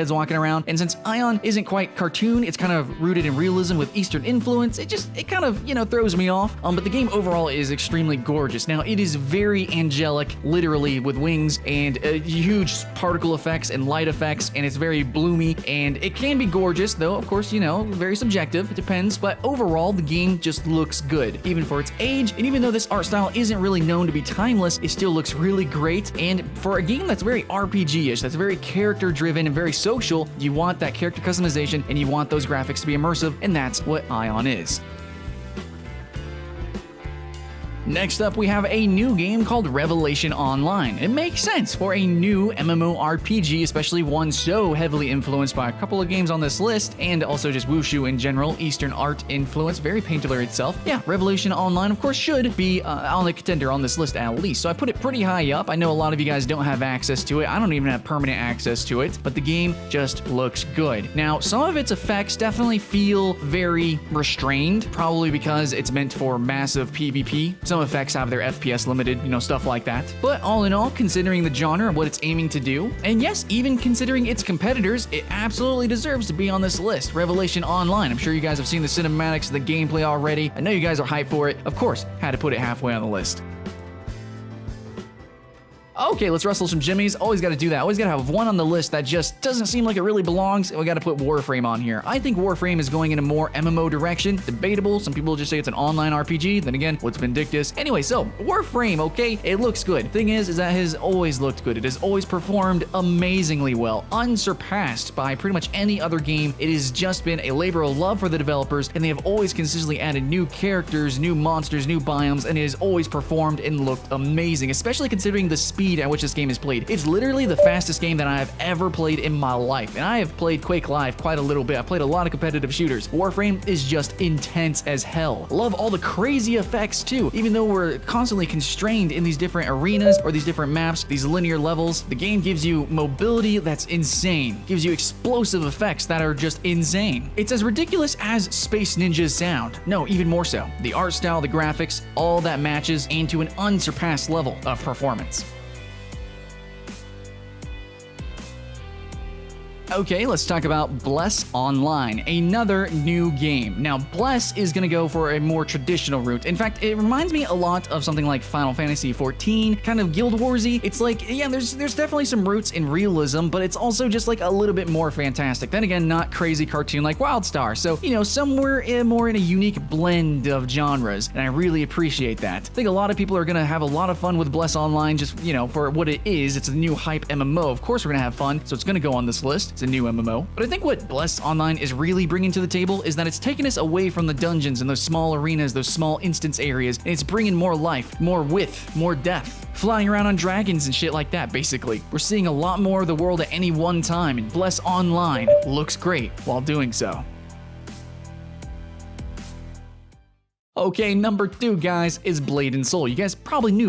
metalheads walking around. And since Ion isn't quite cartoon, it's kind of rooted in realism with Eastern influence, it kind of, throws me off. But the game overall is extremely gorgeous. Now, it is very angelic, literally, with wings and huge particle effects and light effects, and it's very bloomy, and it can be gorgeous, though, of course, very subjective. It depends, but overall, the game just looks good, even for its age, and even though this art style isn't really known to be timeless, it still looks really great, and for a game that's very RPG-ish, that's very character-driven and very social, you want that character customization, and you want those graphics to be immersive, and that's what Ion is. Next up, we have a new game called Revelation Online. It makes sense for a new MMORPG, especially one so heavily influenced by a couple of games on this list, and also just wushu in general, Eastern art influence, very painterly itself. Yeah, Revelation Online, of course, should be on the contender on this list at least, so I put it pretty high up. I know a lot of you guys don't have access to it. I don't even have permanent access to it, but the game just looks good. Now, some of its effects definitely feel very restrained, probably because it's meant for massive PvP. Some effects have their FPS limited, stuff like that. But all in all, considering the genre and what it's aiming to do, and yes, even considering its competitors, it absolutely deserves to be on this list. Revelation Online. I'm sure you guys have seen the cinematics, the gameplay already. I know you guys are hyped for it. Of course, had to put it halfway on the list. Okay, let's wrestle some jimmies. Always got to do that. Always got to have one on the list that just doesn't seem like it really belongs. We got to put Warframe on here. I think Warframe is going in a more MMO direction. Debatable. Some people just say it's an online RPG. Then again, what's Vindictus? Anyway, so Warframe, okay, it looks good. Thing is that it has always looked good. It has always performed amazingly well, unsurpassed by pretty much any other game. It has just been a labor of love for the developers, and they have always consistently added new characters, new monsters, new biomes, and it has always performed and looked amazing, especially considering the speed at which this game is played. It's literally the fastest game that I have ever played in my life, and I have played Quake Live quite a little bit. I've played a lot of competitive shooters. Warframe is just intense as hell. Love all the crazy effects too. Even though we're constantly constrained in these different arenas or these different maps, these linear levels, the game gives you mobility that's insane. Gives you explosive effects that are just insane. It's as ridiculous as Space Ninja's sound. No, even more so. The art style, the graphics, all that matches into an unsurpassed level of performance. Okay, let's talk about Bless Online, another new game. Now, Bless is going to go for a more traditional route. In fact, it reminds me a lot of something like Final Fantasy XIV, kind of Guild Wars-y. It's like, yeah, there's definitely some roots in realism, but it's also just like a little bit more fantastic. Then again, not crazy cartoon like WildStar. So, somewhere more in a unique blend of genres, and I really appreciate that. I think a lot of people are going to have a lot of fun with Bless Online just, for what it is. It's a new hype MMO. Of course, we're going to have fun, so it's going to go on this list. It's a new MMO. But I think what Bless Online is really bringing to the table is that it's taking us away from the dungeons and those small arenas, those small instance areas, and it's bringing more life, more width, more depth. Flying around on dragons and shit like that, basically. We're seeing a lot more of the world at any one time, and Bless Online looks great while doing so. Okay, number 2, guys, is Blade and Soul. You guys probably knew